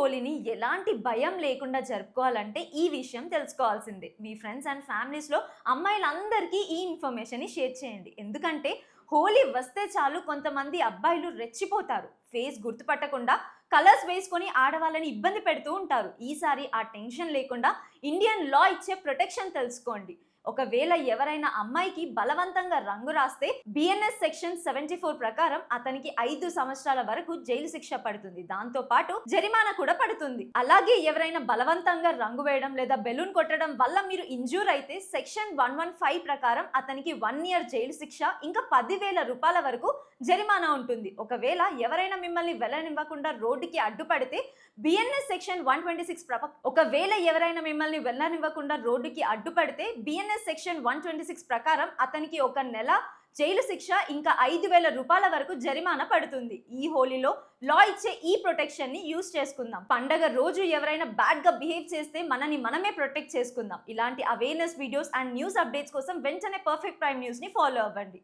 హోలీని ఎలాంటి భయం లేకుండా జరుపుకోవాలంటే ఈ విషయం తెలుసుకోవాల్సిందే. మీ ఫ్రెండ్స్ అండ్ ఫ్యామిలీస్‌లో అమ్మాయిలందరికీ ఈ ఇన్ఫర్మేషన్‌ని షేర్ చేయండి. ఎందుకంటే హోలీ వస్తే చాలు కొంతమంది అబ్బాయిలు రెచ్చిపోతారు. ఫేస్ గుర్తుపట్టకుండా కలర్స్ వేసుకొని ఆడవాళ్ళని ఇబ్బంది పెడుతూ ఉంటారు. ఈసారి ఆ టెన్షన్ లేకుండా ఇండియన్ లా ఇచ్చే ప్రొటెక్షన్ తెలుసుకోండి. ఒకవేళ ఎవరైనా అమ్మాయికి బలవంతంగా రంగు రాస్తే బిఎన్ఎస్ సెక్షన్ 74 ప్రకారం అతనికి 5 సంవత్సరాల వరకు జైలు శిక్ష పడుతుంది. దాంతో పాటు జరిమానా కూడా పడుతుంది. అలాగే ఎవరైనా బలవంతంగా రంగు వేయడం లేదా బెలూన్ కొట్టడం వల్ల మీరు ఇంజూర్ అయితే సెక్షన్ 115 ప్రకారం అతనికి 1 ఇయర్ జైలు శిక్ష ఇంకా 10,000 రూపాయల వరకు జరిమానా ఉంటుంది. ఒకవేళ ఎవరైనా మిమ్మల్ని వెళ్ళనివ్వకుండా రోడ్డుకి అడ్డుపడితే బిఎన్ఎస్ సెక్షన్ 126 ఒకవేళ ఎవరైనా మిమ్మల్ని వెళ్ళనివ్వకుండా రోడ్డుకి అడ్డుపడితే బిఎన్ఎస్ సెక్షన్ 126 ప్రకారం అతనికి 1 నెల జైలు శిక్ష ఇంకా 5,000 రూపాయల వరకు జరిమానా పడుతుంది. ఈ హోలీలో లా ఇచ్చే ఈ ప్రొటెక్షన్ ని యూజ్ చేసుకుందాం. పండగ రోజు ఎవరైనా బ్యాడ్ గా బిహేవ్ చేస్తే మనని మనమే ప్రొటెక్ట్ చేసుకుందాం. ఇలాంటి awareness videos and news updates కోసం వెంటనే పర్ఫెక్ట్ ప్రైమ్ న్యూస్ ని ఫాలో అవ్వండి.